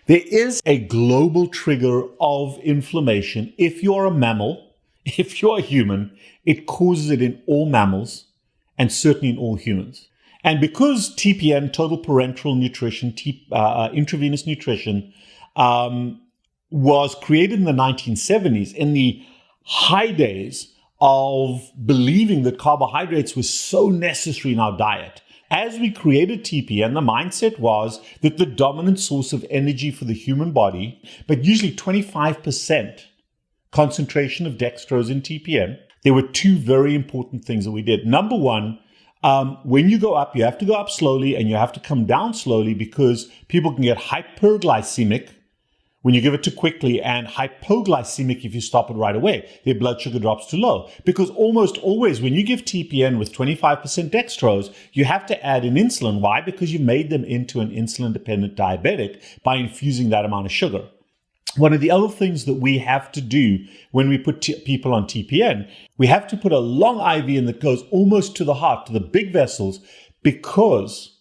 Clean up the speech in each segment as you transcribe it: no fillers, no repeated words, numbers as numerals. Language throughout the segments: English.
There is a global trigger of inflammation. If you're a mammal, if you're a human, it causes it in all mammals and certainly in all humans. And because TPN, total parenteral nutrition, intravenous nutrition, was created in the 1970s, in the high days of believing that carbohydrates were so necessary in our diet, as we created TPN, the mindset was that the dominant source of energy for the human body, but usually 25% concentration of dextrose in TPN, there were two very important things that we did. Number one, when you go up, you have to go up slowly and you have to come down slowly because people can get hyperglycemic when you give it too quickly and hypoglycemic if you stop it right away. Their blood sugar drops too low. Because almost always when you give TPN with 25% dextrose, you have to add in insulin. Why? Because you made them into an insulin-dependent diabetic by infusing that amount of sugar. One of the other things that we have to do when we put people on TPN, we have to put a long IV in that goes almost to the heart, to the big vessels, because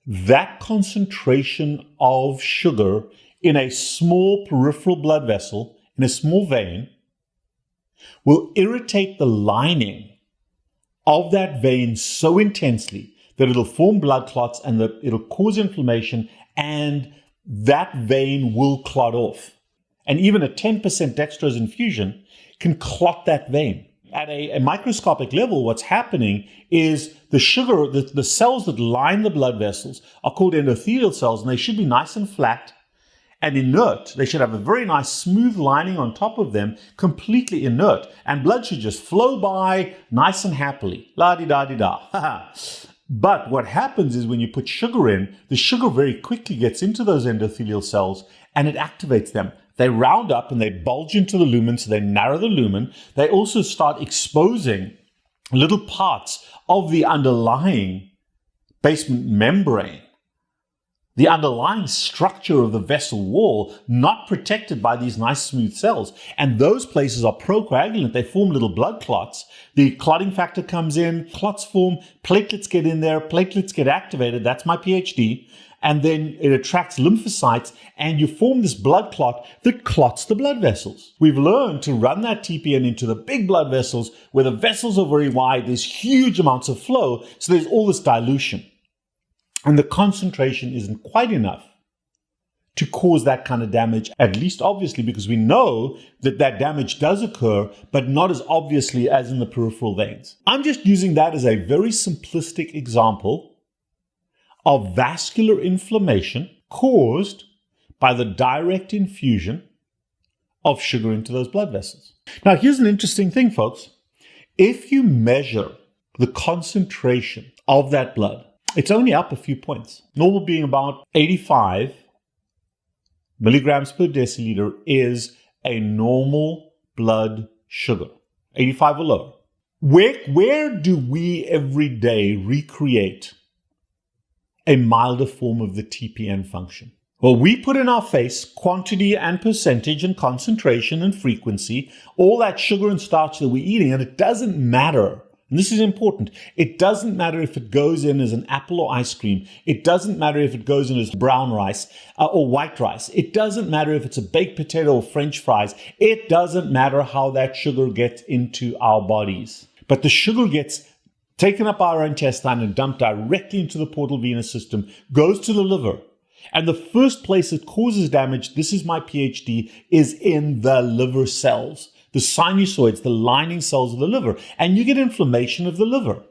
that concentration of sugar in a small peripheral blood vessel, in a small vein, will irritate the lining of that vein so intensely that it'll form blood clots and that it'll cause inflammation and that vein will clot off. And even a 10% dextrose infusion can clot that vein. At a microscopic level, what's happening is the sugar, the cells that line the blood vessels are called endothelial cells, and they should be nice and flat and inert. They should have a very nice smooth lining on top of them, completely inert. And blood should just flow by nice and happily. La-di-da-di-da. But what happens is when you put sugar in, the sugar very quickly gets into those endothelial cells and it activates them. They round up and they bulge into the lumen, so they narrow the lumen. They also start exposing little parts of the underlying basement membrane, the underlying structure of the vessel wall, not protected by these nice smooth cells. And those places are procoagulant. They form little blood clots. The clotting factor comes in, clots form, platelets get in there, platelets get activated. That's my PhD. And then it attracts lymphocytes and you form this blood clot that clots the blood vessels. We've learned to run that TPN into the big blood vessels where the vessels are very wide. There's huge amounts of flow. So there's all this dilution. And the concentration isn't quite enough to cause that kind of damage, at least obviously, because we know that that damage does occur, but not as obviously as in the peripheral veins. I'm just using that as a very simplistic example of vascular inflammation caused by the direct infusion of sugar into those blood vessels. Now, here's an interesting thing, folks. If you measure the concentration of that blood, it's only up a few points. Normal being about 85 milligrams per deciliter is a normal blood sugar, 85 or lower. Where do we every day recreate a milder form of the TPN function? Well, we put in our face quantity and percentage and concentration and frequency, all that sugar and starch that we're eating, and it doesn't matter. And this is important. It doesn't matter if it goes in as an apple or ice cream. It doesn't matter if it goes in as brown rice or white rice. It doesn't matter if it's a baked potato or French fries. It doesn't matter how that sugar gets into our bodies. But the sugar gets taken up our intestine and dumped directly into the portal venous system, goes to the liver. And the first place it causes damage, this is my PhD, is in the liver cells, the sinusoids, the lining cells of the liver. And you get inflammation of the liver.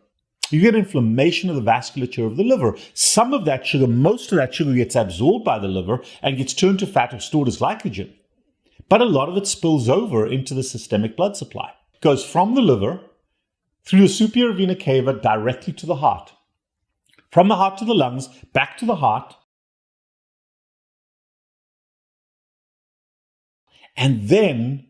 You get inflammation of the vasculature of the liver. Some of that sugar, most of that sugar gets absorbed by the liver and gets turned to fat or stored as glycogen. But a lot of it spills over into the systemic blood supply. It goes from the liver through the superior vena cava directly to the heart. From the heart to the lungs, back to the heart. And then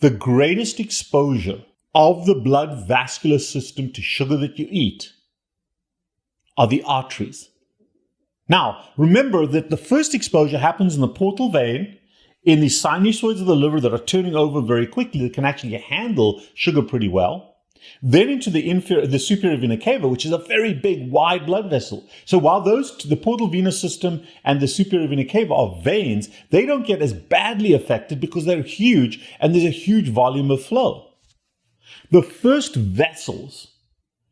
the greatest exposure of the blood vascular system to sugar that you eat are the arteries. Now, remember that the first exposure happens in the portal vein, in the sinusoids of the liver that are turning over very quickly, that can actually handle sugar pretty well. then into the superior vena cava, which is a very big, wide blood vessel. So while the portal venous system and the superior vena cava are veins, they don't get as badly affected because they're huge and there's a huge volume of flow. The first vessels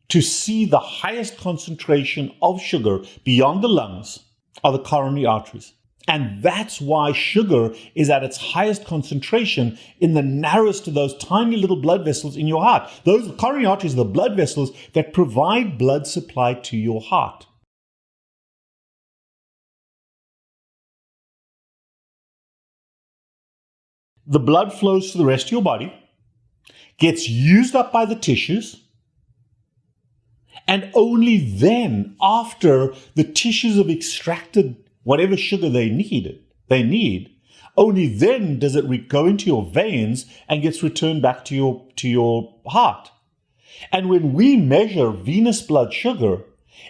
to see the highest concentration of sugar beyond the lungs are the coronary arteries. And that's why sugar is at its highest concentration in the narrowest of those tiny little blood vessels in your heart. Those coronary arteries are the blood vessels that provide blood supply to your heart. The blood flows to the rest of your body, gets used up by the tissues, and only then, after the tissues have extracted whatever sugar they need, only then does it go into your veins and gets returned back to your heart. And when we measure venous blood sugar,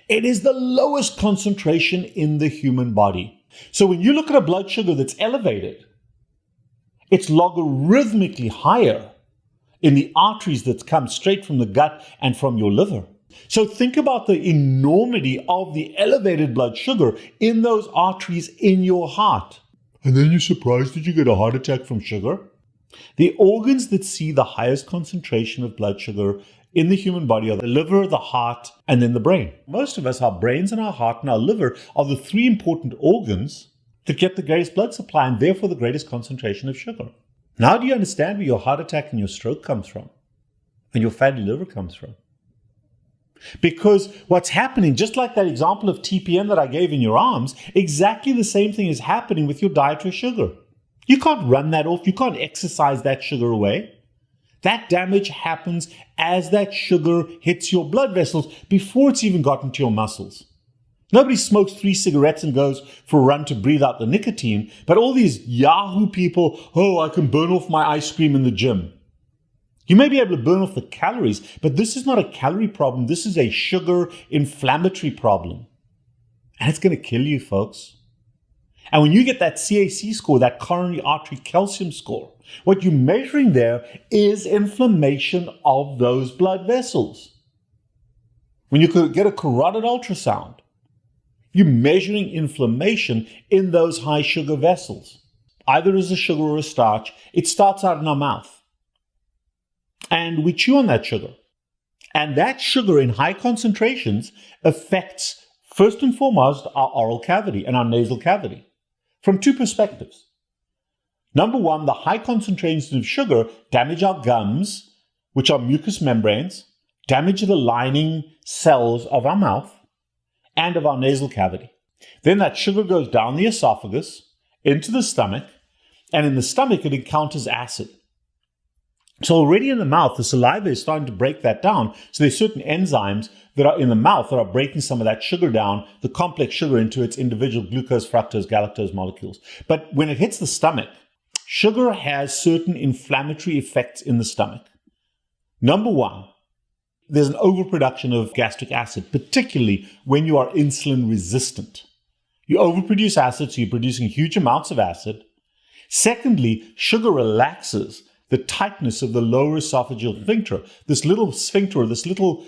it is the lowest concentration in the human body. So when you look at a blood sugar that's elevated, it's logarithmically higher in the arteries that come straight from the gut and from your liver. So think about the enormity of the elevated blood sugar in those arteries in your heart. And then you're surprised that you get a heart attack from sugar? The organs that see the highest concentration of blood sugar in the human body are the liver, the heart, and then the brain. Most of us, our brains and our heart and our liver are the three important organs that get the greatest blood supply and therefore the greatest concentration of sugar. Now do you understand where your heart attack and your stroke comes from? And your fatty liver comes from? Because what's happening, just like that example of TPN that I gave in your arms, exactly the same thing is happening with your dietary sugar. You can't run that off. You can't exercise that sugar away. That damage happens as that sugar hits your blood vessels before it's even gotten to your muscles. Nobody smokes 3 cigarettes and goes for a run to breathe out the nicotine, but all these Yahoo people, I can burn off my ice cream in the gym. You may be able to burn off the calories, but this is not a calorie problem. This is a sugar inflammatory problem. And it's going to kill you, folks. And when you get that CAC score, that coronary artery calcium score, what you're measuring there is inflammation of those blood vessels. When you could get a carotid ultrasound, you're measuring inflammation in those high sugar vessels. Either as a sugar or a starch, it starts out in our mouth. And we chew on that sugar. And that sugar in high concentrations affects, first and foremost, our oral cavity and our nasal cavity from two perspectives. Number one, the high concentrations of sugar damage our gums, which are mucous membranes, damage the lining cells of our mouth and of our nasal cavity. Then that sugar goes down the esophagus into the stomach, and in the stomach it encounters acid. So already in the mouth, the saliva is starting to break that down. So there's certain enzymes that are in the mouth that are breaking some of that sugar down, the complex sugar, into its individual glucose, fructose, galactose molecules. But when it hits the stomach, sugar has certain inflammatory effects in the stomach. Number one, there's an overproduction of gastric acid, particularly when you are insulin resistant. You overproduce acid, so you're producing huge amounts of acid. Secondly, sugar relaxes the tightness of the lower esophageal sphincter, this little sphincter, this little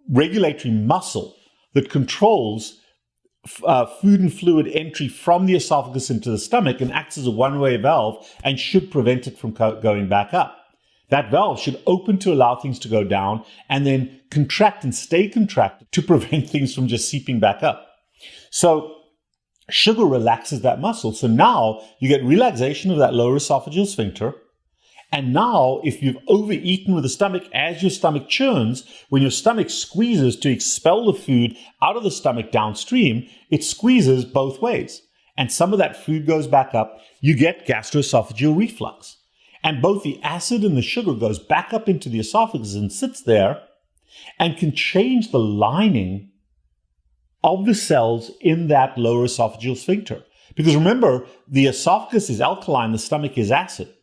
regulatory muscle that controls food and fluid entry from the esophagus into the stomach and acts as a one-way valve and should prevent it from going back up. That valve should open to allow things to go down and then contract and stay contracted to prevent things from just seeping back up. So sugar relaxes that muscle. So now you get relaxation of that lower esophageal sphincter. And now, if you've overeaten with the stomach, as your stomach churns, when your stomach squeezes to expel the food out of the stomach downstream, it squeezes both ways. And some of that food goes back up. You get gastroesophageal reflux. And both the acid and the sugar goes back up into the esophagus and sits there and can change the lining of the cells in that lower esophageal sphincter. Because remember, the esophagus is alkaline, the stomach is acid.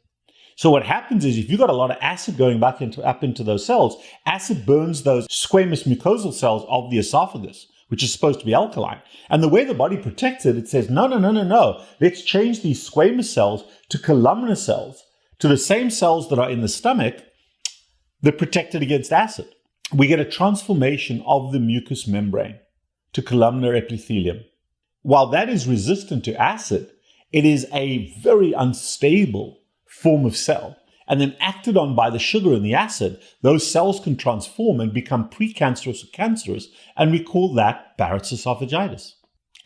So what happens is if you've got a lot of acid going back up into those cells, acid burns those squamous mucosal cells of the esophagus, which is supposed to be alkaline. And the way the body protects it, it says, no. Let's change these squamous cells to columnar cells, to the same cells that are in the stomach They're protected against acid. We get a transformation of the mucous membrane to columnar epithelium. While that is resistant to acid, it is a very unstable form of cell. And then acted on by the sugar and the acid, those cells can transform and become precancerous or cancerous, and we call that Barrett's esophagitis.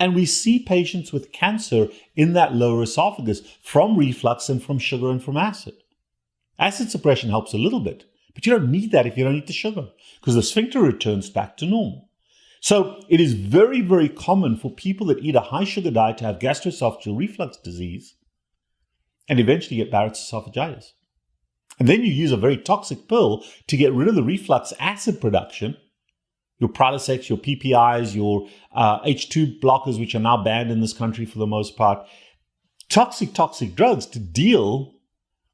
And we see patients with cancer in that lower esophagus from reflux and from sugar and from acid. Acid suppression helps a little bit, but you don't need that if you don't eat the sugar, because the sphincter returns back to normal. So it is very, very common for people that eat a high sugar diet to have gastroesophageal reflux disease and eventually get Barrett's esophagitis. And then you use a very toxic pill to get rid of the reflux acid production, your Prilosec, your PPIs, your H2 blockers, which are now banned in this country for the most part. Toxic drugs to deal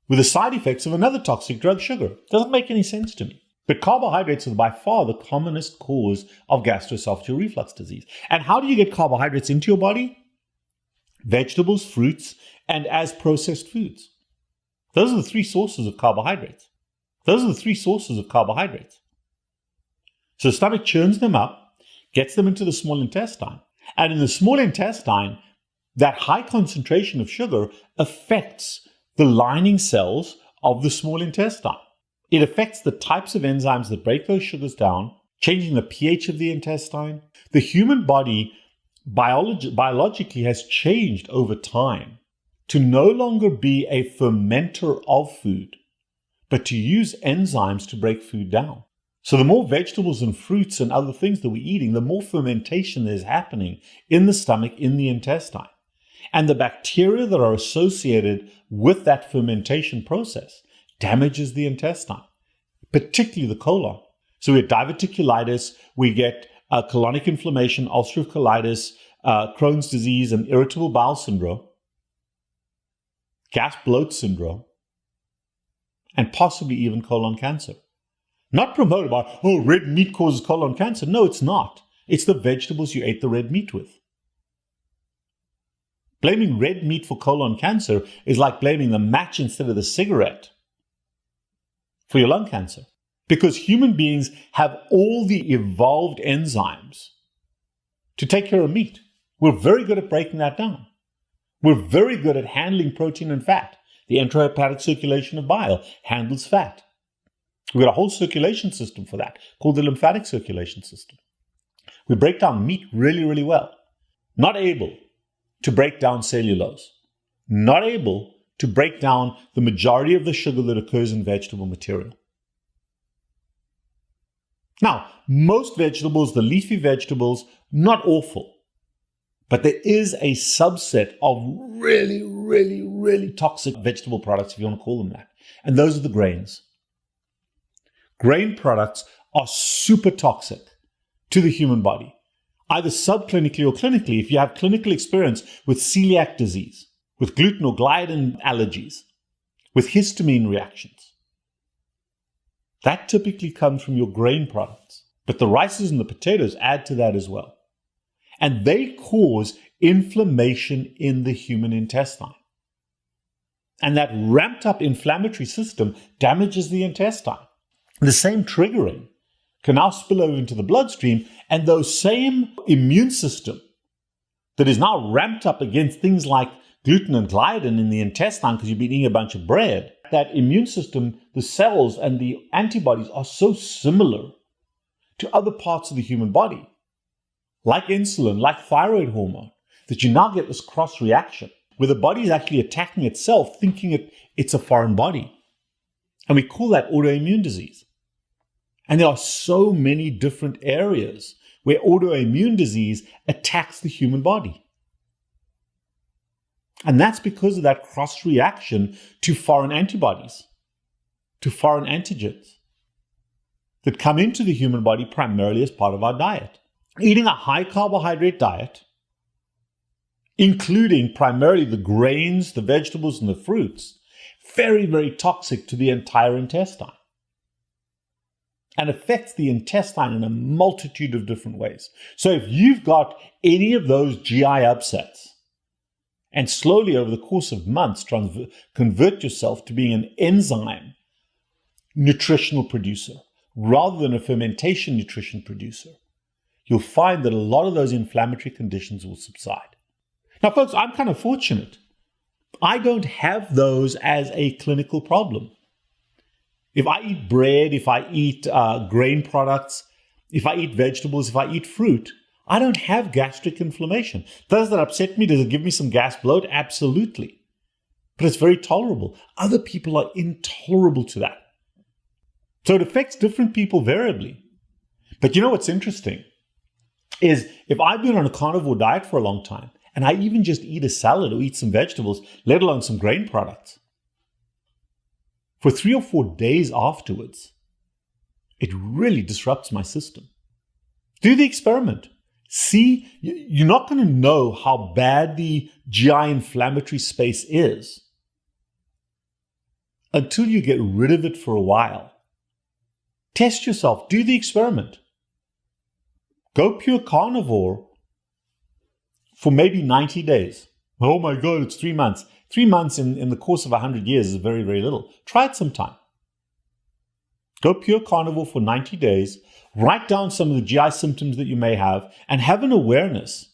with the side effects of another toxic drug, sugar. Doesn't make any sense to me. But carbohydrates are by far the commonest cause of gastroesophageal reflux disease. And how do you get carbohydrates into your body? Vegetables, fruits, and as processed foods. Those are the three sources of carbohydrates. So the stomach churns them up, gets them into the small intestine. And in the small intestine, that high concentration of sugar affects the lining cells of the small intestine. It affects the types of enzymes that break those sugars down, changing the pH of the intestine. The human body biologically has changed over time to no longer be a fermenter of food, but to use enzymes to break food down. So the more vegetables and fruits and other things that we're eating, the more fermentation is happening in the stomach, in the intestine. And the bacteria that are associated with that fermentation process damages the intestine, particularly the colon. So we get diverticulitis, we get colonic inflammation, ulcerative colitis, Crohn's disease, and irritable bowel syndrome, gas bloat syndrome, and possibly even colon cancer. Not promoted by, red meat causes colon cancer. No, it's not. It's the vegetables you ate the red meat with. Blaming red meat for colon cancer is like blaming the match instead of the cigarette for your lung cancer. Because human beings have all the evolved enzymes to take care of meat. We're very good at breaking that down. We're very good at handling protein and fat. The enterohepatic circulation of bile handles fat. We've got a whole circulation system for that, called the lymphatic circulation system. We break down meat really, really well. Not able to break down cellulose. Not able to break down the majority of the sugar that occurs in vegetable material. Now, most vegetables, the leafy vegetables, not awful. But there is a subset of really, really, really toxic vegetable products, if you want to call them that. And those are the grains. Grain products are super toxic to the human body, either subclinically or clinically. If you have clinical experience with celiac disease, with gluten or gliadin allergies, with histamine reactions, that typically comes from your grain products. But the rices and the potatoes add to that as well. And they cause inflammation in the human intestine. And that ramped up inflammatory system damages the intestine. The same triggering can now spill over into the bloodstream, and those same immune system that is now ramped up against things like gluten and gliadin in the intestine because you've been eating a bunch of bread, that immune system, the cells and the antibodies are so similar to other parts of the human body, like insulin, like thyroid hormone, that you now get this cross reaction where the body is actually attacking itself, thinking it's a foreign body. And we call that autoimmune disease. And there are so many different areas where autoimmune disease attacks the human body. And that's because of that cross reaction to foreign antibodies, to foreign antigens that come into the human body primarily as part of our diet. Eating a high carbohydrate diet, including primarily the grains, the vegetables, and the fruits, very, very toxic to the entire intestine and affects the intestine in a multitude of different ways. So if you've got any of those GI upsets and slowly over the course of months convert yourself to being an enzyme nutritional producer rather than a fermentation nutrition producer, you'll find that a lot of those inflammatory conditions will subside. Now, folks, I'm kind of fortunate. I don't have those as a clinical problem. If I eat bread, if I eat grain products, if I eat vegetables, if I eat fruit, I don't have gastric inflammation. Does that upset me? Does it give me some gas bloat? Absolutely. But it's very tolerable. Other people are intolerable to that. So it affects different people variably. But you know what's interesting is if I've been on a carnivore diet for a long time, and I even just eat a salad or eat some vegetables, let alone some grain products, for 3 or 4 days afterwards, it really disrupts my system. Do the experiment. See, you're not going to know how bad the GI inflammatory space is until you get rid of it for a while. Test yourself. Do the experiment. Go pure carnivore for maybe 90 days. Oh my God, it's 3 months. 3 months in the course of 100 years is very, very little. Try it sometime. Go pure carnivore for 90 days. Write down some of the GI symptoms that you may have and have an awareness.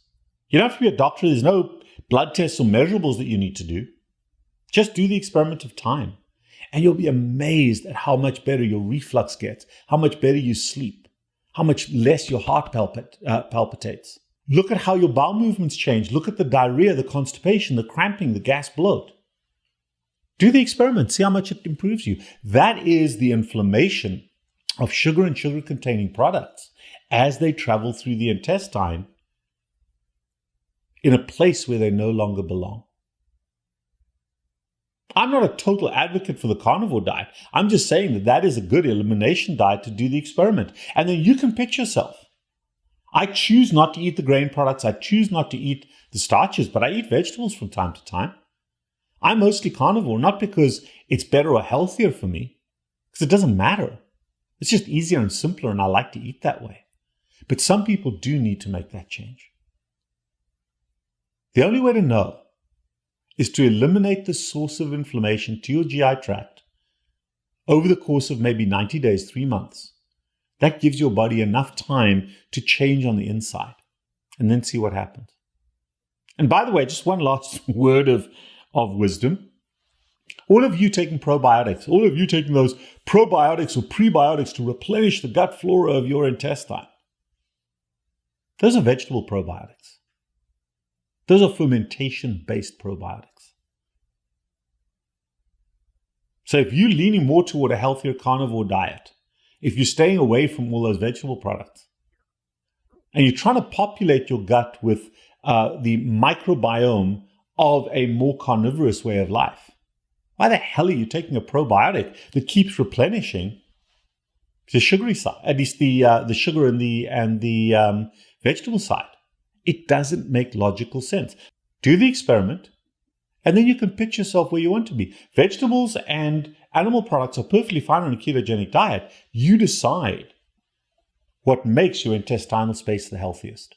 You don't have to be a doctor. There's no blood tests or measurables that you need to do. Just do the experiment of time. And you'll be amazed at how much better your reflux gets, how much better you sleep, how much less your heart palpitates. Look at how your bowel movements change. Look at the diarrhea, the constipation, the cramping, the gas bloat. Do the experiment. See how much it improves you. That is the inflammation of sugar and sugar-containing products as they travel through the intestine in a place where they no longer belong. I'm not a total advocate for the carnivore diet. I'm just saying that that is a good elimination diet to do the experiment. And then you can pick yourself. I choose not to eat the grain products. I choose not to eat the starches, but I eat vegetables from time to time. I'm mostly carnivore, not because it's better or healthier for me, because it doesn't matter. It's just easier and simpler, and I like to eat that way. But some people do need to make that change. The only way to know is to eliminate the source of inflammation to your GI tract over the course of maybe 90 days, 3 months. That gives your body enough time to change on the inside and then see what happens. And by the way, just one last word of wisdom. All of you taking probiotics, all of you taking those probiotics or prebiotics to replenish the gut flora of your intestine, those are vegetable probiotics. Those are fermentation-based probiotics. So if you're leaning more toward a healthier carnivore diet, if you're staying away from all those vegetable products, and you're trying to populate your gut with the microbiome of a more carnivorous way of life, why the hell are you taking a probiotic that keeps replenishing the sugary side, at least the sugar and the vegetable side? It doesn't make logical sense. Do the experiment, and then you can pitch yourself where you want to be. Vegetables and animal products are perfectly fine on a ketogenic diet. You decide what makes your intestinal space the healthiest.